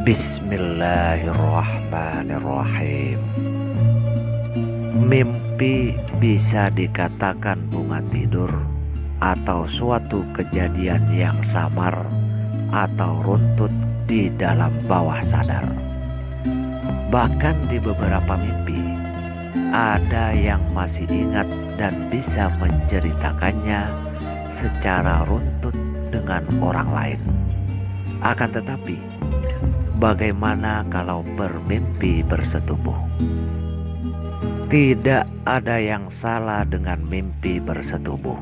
Bismillahirrahmanirrahim. Mimpi bisa dikatakan bunga tidur atau suatu kejadian yang samar atau runtut di dalam bawah sadar. Bahkan di beberapa mimpi, ada yang masih ingat dan bisa menceritakannya secara runtut dengan orang lain. Akan tetapi, bagaimana kalau bermimpi bersetubuh? Tidak ada yang salah dengan mimpi bersetubuh.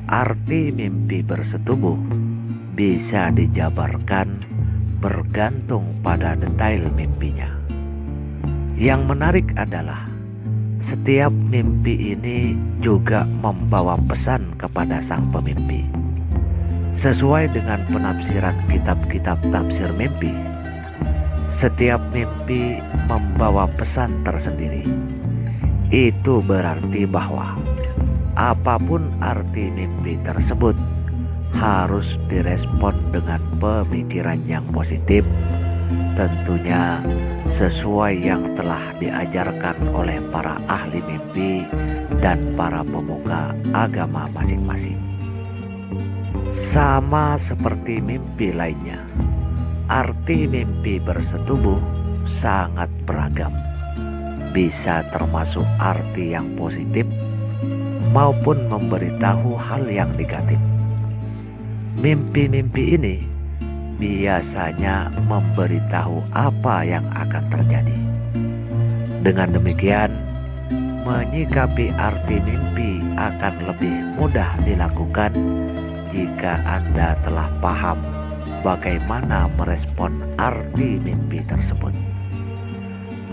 Arti mimpi bersetubuh bisa dijabarkan bergantung pada detail mimpinya. Yang menarik adalah setiap mimpi ini juga membawa pesan kepada sang pemimpi. Sesuai dengan penafsiran kitab-kitab tafsir mimpi, setiap mimpi membawa pesan tersendiri. Itu berarti bahwa apapun arti mimpi tersebut harus direspon dengan pemikiran yang positif, tentunya sesuai yang telah diajarkan oleh para ahli mimpi dan para pemuka agama masing-masing. Sama seperti mimpi lainnya, arti mimpi bersetubuh sangat beragam. Bisa termasuk arti yang positif maupun memberitahu hal yang negatif. Mimpi-mimpi ini biasanya memberitahu apa yang akan terjadi. Dengan demikian, menyikapi arti mimpi akan lebih mudah dilakukan jika Anda telah paham bagaimana merespon arti mimpi tersebut.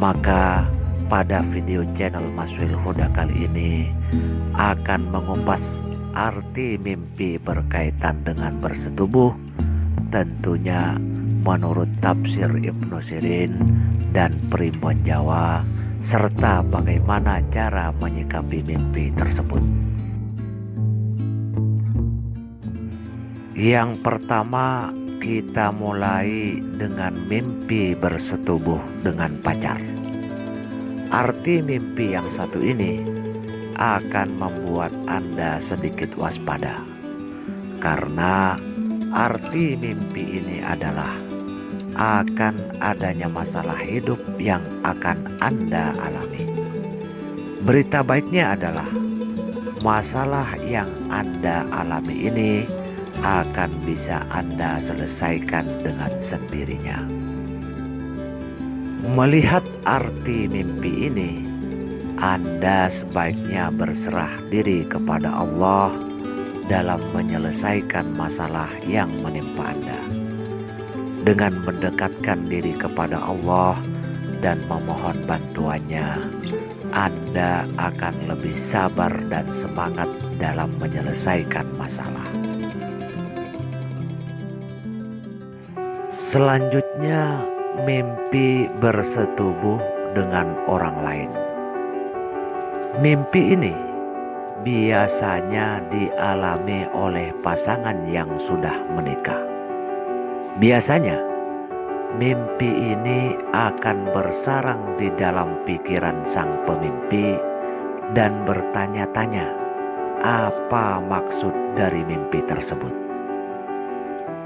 Maka pada video channel Maswil Huda kali ini akan mengupas arti mimpi berkaitan dengan bersetubuh, tentunya menurut tafsir Ibnu Sirin dan Primbon Jawa, serta bagaimana cara menyikapi mimpi tersebut. Yang pertama, kita mulai dengan mimpi bersetubuh dengan pacar. Arti mimpi yang satu ini akan membuat Anda sedikit waspada, karena arti mimpi ini adalah akan adanya masalah hidup yang akan Anda alami. Berita baiknya adalah masalah yang Anda alami ini akan bisa Anda selesaikan dengan sendirinya. Melihat arti mimpi ini, Anda sebaiknya berserah diri kepada Allah dalam menyelesaikan masalah yang menimpa Anda. Dengan mendekatkan diri kepada Allah dan memohon bantuannya, Anda akan lebih sabar dan semangat dalam menyelesaikan masalah. Selanjutnya, mimpi bersetubuh dengan orang lain. Mimpi ini biasanya dialami oleh pasangan yang sudah menikah. Biasanya, mimpi ini akan bersarang di dalam pikiran sang pemimpi dan bertanya-tanya apa maksud dari mimpi tersebut.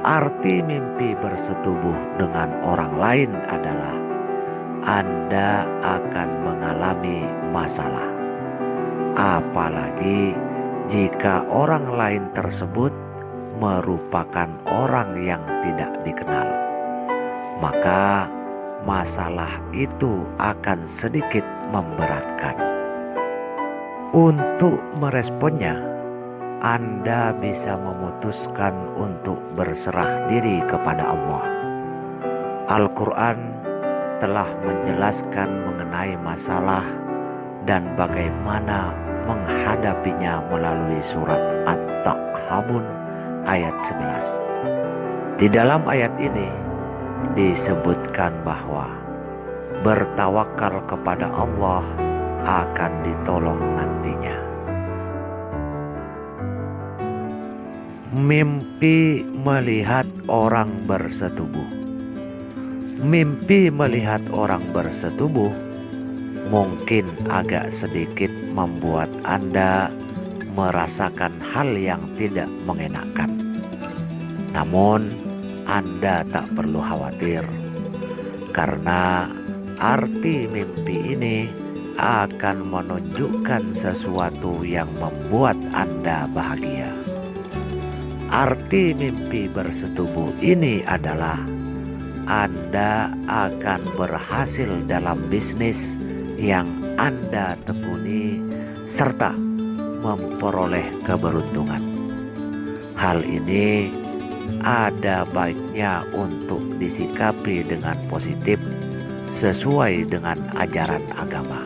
Arti mimpi bersetubuh dengan orang lain adalah Anda akan mengalami masalah. Apalagi jika orang lain tersebut merupakan orang yang tidak dikenal, maka masalah itu akan sedikit memberatkan. Untuk meresponnya, Anda bisa memutuskan untuk berserah diri kepada Allah. Al-Quran telah menjelaskan mengenai masalah dan bagaimana menghadapinya melalui surat At-Taghabun ayat 11. Di dalam ayat ini disebutkan bahwa bertawakal kepada Allah akan ditolong nantinya. Mimpi melihat orang bersetubuh. Mimpi melihat orang bersetubuh mungkin agak sedikit membuat Anda merasakan hal yang tidak mengenakan. Namun, Anda tak perlu khawatir, karena arti mimpi ini akan menunjukkan sesuatu yang membuat Anda bahagia. Arti mimpi bersetubuh ini adalah Anda akan berhasil dalam bisnis yang Anda tekuni serta memperoleh keberuntungan. Hal ini ada baiknya untuk disikapi dengan positif sesuai dengan ajaran agama.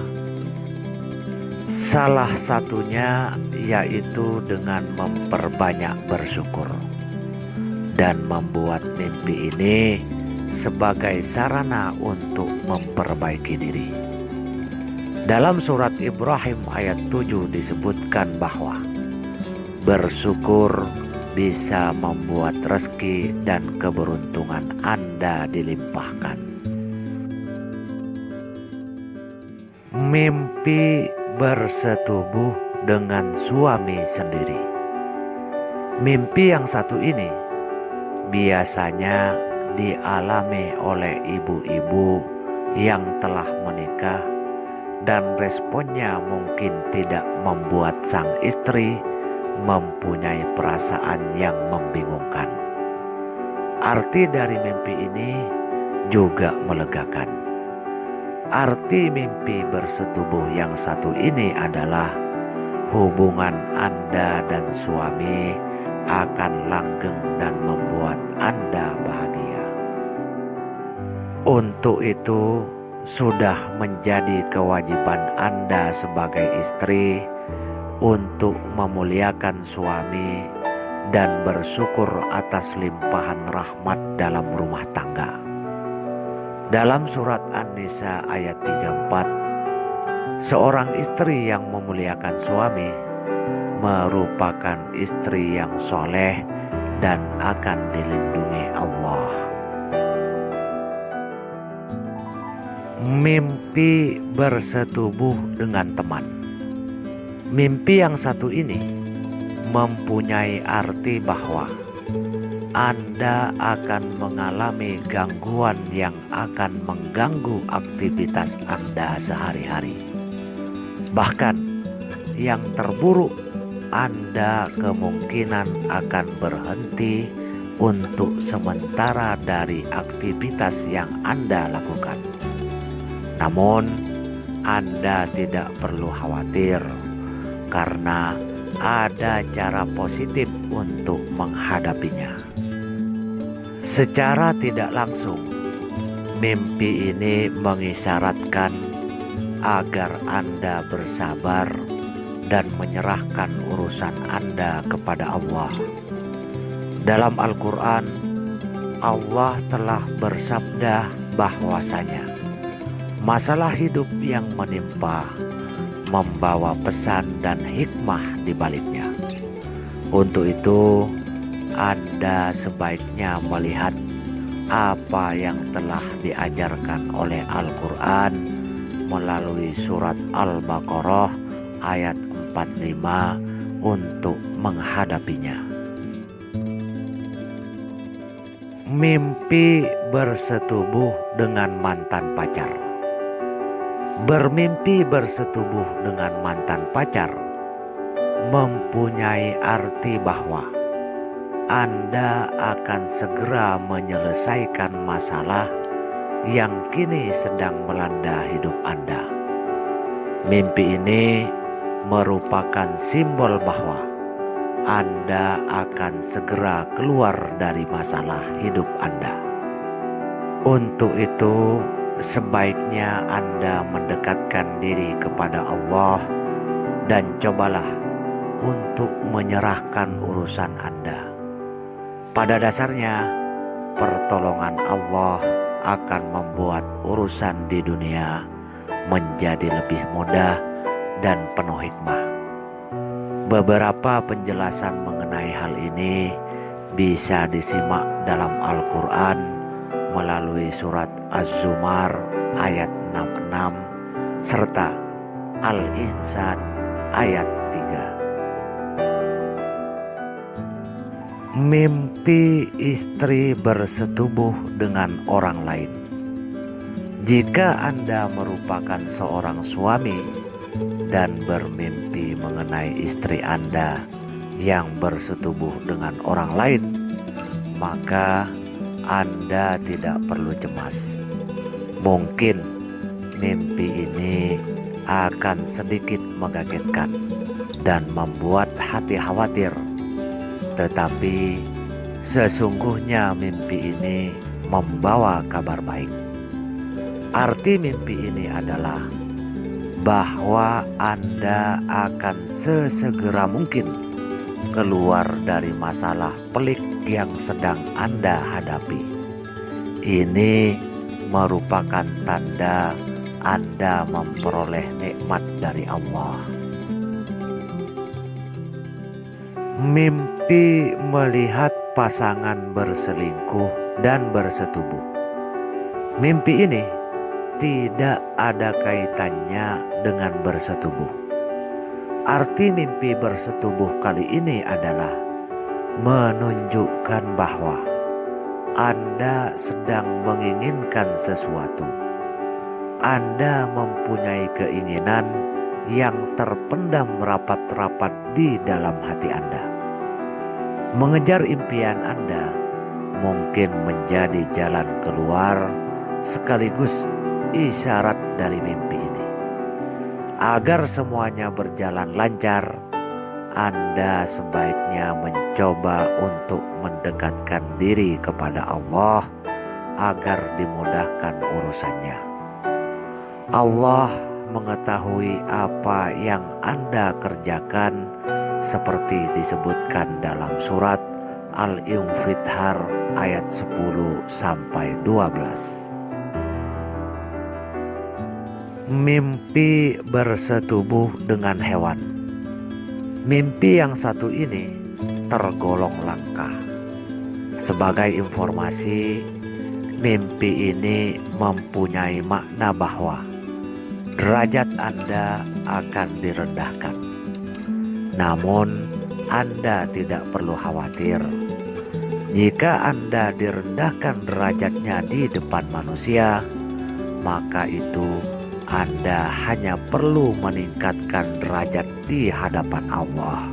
Salah satunya yaitu dengan memperbanyak bersyukur dan membuat mimpi ini sebagai sarana untuk memperbaiki diri. Dalam surat Ibrahim ayat 7 disebutkan bahwa bersyukur bisa membuat rezeki dan keberuntungan Anda dilimpahkan. Mimpi bersetubuh dengan suami sendiri. Mimpi yang satu ini biasanya dialami oleh ibu-ibu yang telah menikah, dan responnya mungkin tidak membuat sang istri mempunyai perasaan yang membingungkan. Arti dari mimpi ini juga melegakan. Arti mimpi bersetubuh yang satu ini adalah hubungan Anda dan suami akan langgeng dan membuat Anda bahagia. Untuk itu, sudah menjadi kewajiban Anda sebagai istri untuk memuliakan suami dan bersyukur atas limpahan rahmat dalam rumah tangga. Dalam surat An-Nisa ayat 34, seorang istri yang memuliakan suami merupakan istri yang soleh dan akan dilindungi Allah. Mimpi bersetubuh dengan teman. Mimpi yang satu ini mempunyai arti bahwa Anda akan mengalami gangguan yang akan mengganggu aktivitas Anda sehari-hari. Bahkan yang terburuk, Anda kemungkinan akan berhenti untuk sementara dari aktivitas yang Anda lakukan. Namun, Anda tidak perlu khawatir, karena ada cara positif untuk menghadapinya. Secara tidak langsung, mimpi ini mengisyaratkan agar Anda bersabar dan menyerahkan urusan Anda kepada Allah. Dalam Al-Quran, Allah telah bersabda bahwasanya masalah hidup yang menimpa membawa pesan dan hikmah di baliknya. Untuk itu, Anda sebaiknya melihat apa yang telah diajarkan oleh Al-Quran melalui surat Al-Baqarah ayat 45 untuk menghadapinya. Mimpi bersetubuh dengan mantan pacar. Bermimpi bersetubuh dengan mantan pacar mempunyai arti bahwa Anda akan segera menyelesaikan masalah yang kini sedang melanda hidup Anda. Mimpi ini merupakan simbol bahwa Anda akan segera keluar dari masalah hidup Anda. Untuk itu, sebaiknya Anda mendekatkan diri kepada Allah dan cobalah untuk menyerahkan urusan Anda. Pada dasarnya, pertolongan Allah akan membuat urusan di dunia menjadi lebih mudah dan penuh hikmah. Beberapa penjelasan mengenai hal ini bisa disimak dalam Al-Quran melalui surat Az-Zumar ayat 66 serta Al-Insan ayat 3. Mimpi istri bersetubuh dengan orang lain. Jika Anda merupakan seorang suami dan bermimpi mengenai istri Anda yang bersetubuh dengan orang lain, maka Anda tidak perlu cemas. Mungkin mimpi ini akan sedikit mengagetkan dan membuat hati khawatir. Tetapi sesungguhnya mimpi ini membawa kabar baik. Arti mimpi ini adalah bahwa Anda akan sesegera mungkin keluar dari masalah pelik yang sedang Anda hadapi. Ini merupakan tanda Anda memperoleh nikmat dari Allah. Mimpi melihat pasangan berselingkuh dan bersetubuh. Mimpi ini tidak ada kaitannya dengan bersetubuh. Arti mimpi bersetubuh kali ini adalah menunjukkan bahwa Anda sedang menginginkan sesuatu. Anda mempunyai keinginan yang terpendam rapat-rapat di dalam hati Anda. Mengejar impian Anda mungkin menjadi jalan keluar sekaligus isyarat dari mimpi ini. Agar semuanya berjalan lancar, Anda sebaiknya mencoba untuk mendekatkan diri kepada Allah agar dimudahkan urusannya. Allah mengetahui apa yang Anda kerjakan seperti disebutkan dalam surat Al-Infitar ayat 10-12. Mimpi bersetubuh dengan hewan. Mimpi yang satu ini tergolong langka. Sebagai informasi, mimpi ini mempunyai makna bahwa derajat Anda akan direndahkan. Namun, Anda tidak perlu khawatir. Jika Anda direndahkan derajatnya di depan manusia, maka itu Anda hanya perlu meningkatkan derajat di hadapan Allah.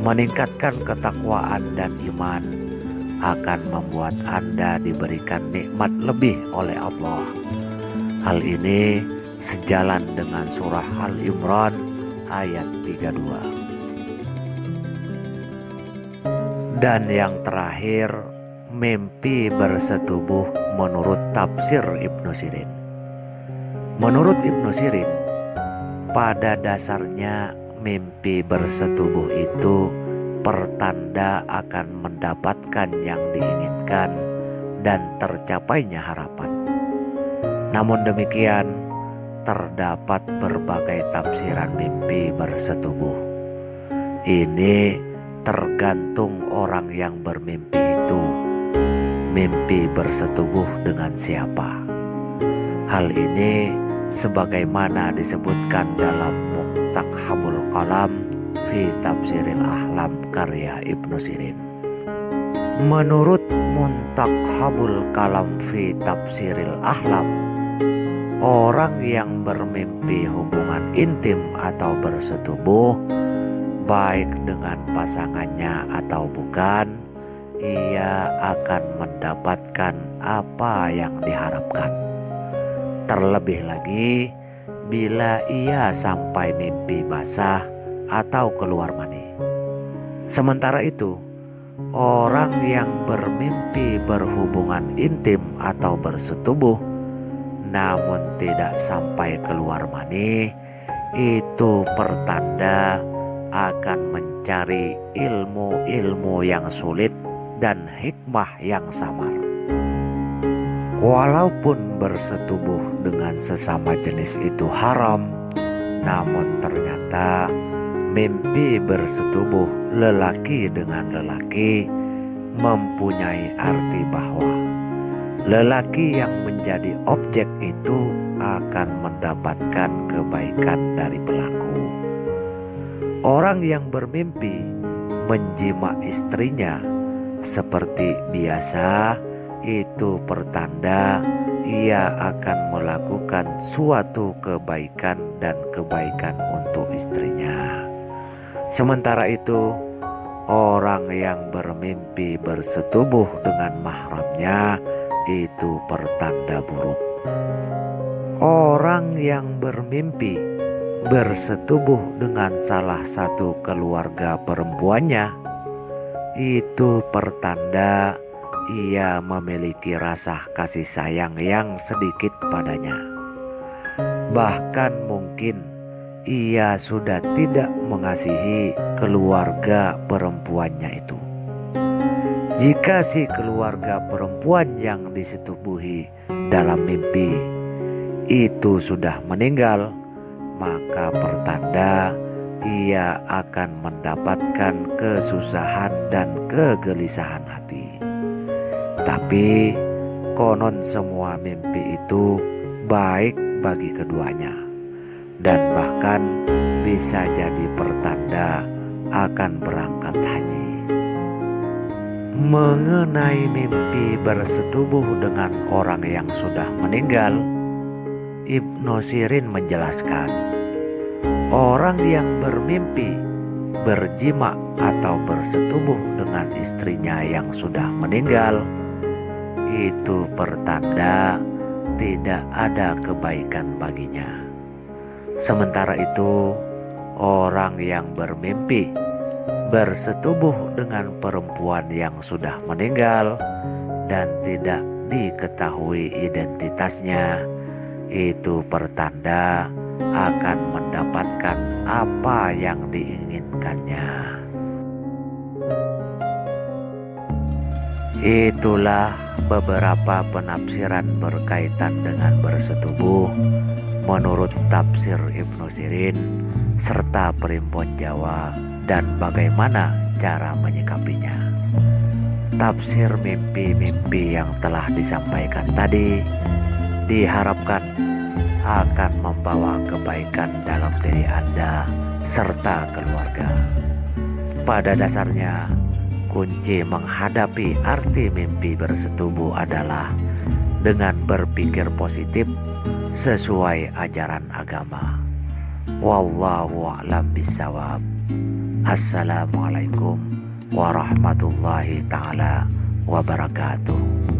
Meningkatkan ketakwaan dan iman akan membuat Anda diberikan nikmat lebih oleh Allah. Hal ini sejalan dengan surah Al-Imran ayat 32. Dan yang terakhir, mimpi bersetubuh menurut tafsir Ibnu Sirin. Menurut Ibnu Sirin, pada dasarnya mimpi bersetubuh itu pertanda akan mendapatkan yang diinginkan dan tercapainya harapan. Namun demikian, terdapat berbagai tafsiran mimpi bersetubuh. Ini tergantung orang yang bermimpi itu mimpi bersetubuh dengan siapa. Hal ini sebagaimana disebutkan dalam Muntakhabul Kalam fi Tafsiril Ahlam karya Ibnu Sirin. Menurut Muntakhabul Kalam fi Tafsiril Ahlam, orang yang bermimpi hubungan intim atau bersetubuh, baik dengan pasangannya atau bukan, ia akan mendapatkan apa yang diharapkan. Terlebih lagi bila ia sampai mimpi basah atau keluar mani. Sementara itu, orang yang bermimpi berhubungan intim atau bersetubuh namun tidak sampai keluar mani, itu pertanda akan mencari ilmu-ilmu yang sulit dan hikmah yang samar. Walaupun bersetubuh dengan sesama jenis itu haram, namun ternyata mimpi bersetubuh lelaki dengan lelaki mempunyai arti bahwa Lelaki yang menjadi objek itu akan mendapatkan kebaikan dari pelaku. Orang yang bermimpi menjima istrinya seperti biasa, itu pertanda ia akan melakukan suatu kebaikan dan kebaikan untuk istrinya. Sementara itu, orang yang bermimpi bersetubuh dengan mahramnya itu pertanda buruk. Orang yang bermimpi bersetubuh dengan salah satu keluarga perempuannya itu pertanda ia memiliki rasa kasih sayang yang sedikit padanya. Bahkan mungkin ia sudah tidak mengasihi keluarga perempuannya itu. Jika si keluarga perempuan yang disetubuhi dalam mimpi itu sudah meninggal, maka pertanda ia akan mendapatkan kesusahan dan kegelisahan hati. Tapi konon semua mimpi itu baik bagi keduanya, dan bahkan bisa jadi pertanda akan berangkat haji. Mengenai mimpi bersetubuh dengan orang yang sudah meninggal, Ibnu Sirin menjelaskan, orang yang bermimpi berjima atau bersetubuh dengan istrinya yang sudah meninggal itu pertanda tidak ada kebaikan baginya. Sementara itu, orang yang bermimpi bersetubuh dengan perempuan yang sudah meninggal dan tidak diketahui identitasnya, itu pertanda akan mendapatkan apa yang diinginkannya. Itulah beberapa penafsiran berkaitan dengan bersetubuh menurut tafsir Ibnu Sirin serta Primbon Jawa dan bagaimana cara menyikapinya. Tafsir mimpi-mimpi yang telah disampaikan tadi diharapkan akan membawa kebaikan dalam diri Anda serta keluarga. Pada dasarnya, kunci menghadapi arti mimpi bersetubuh adalah dengan berpikir positif sesuai ajaran agama. Wallahu a'lam bishawab. Assalamualaikum warahmatullahi ta'ala wabarakatuh.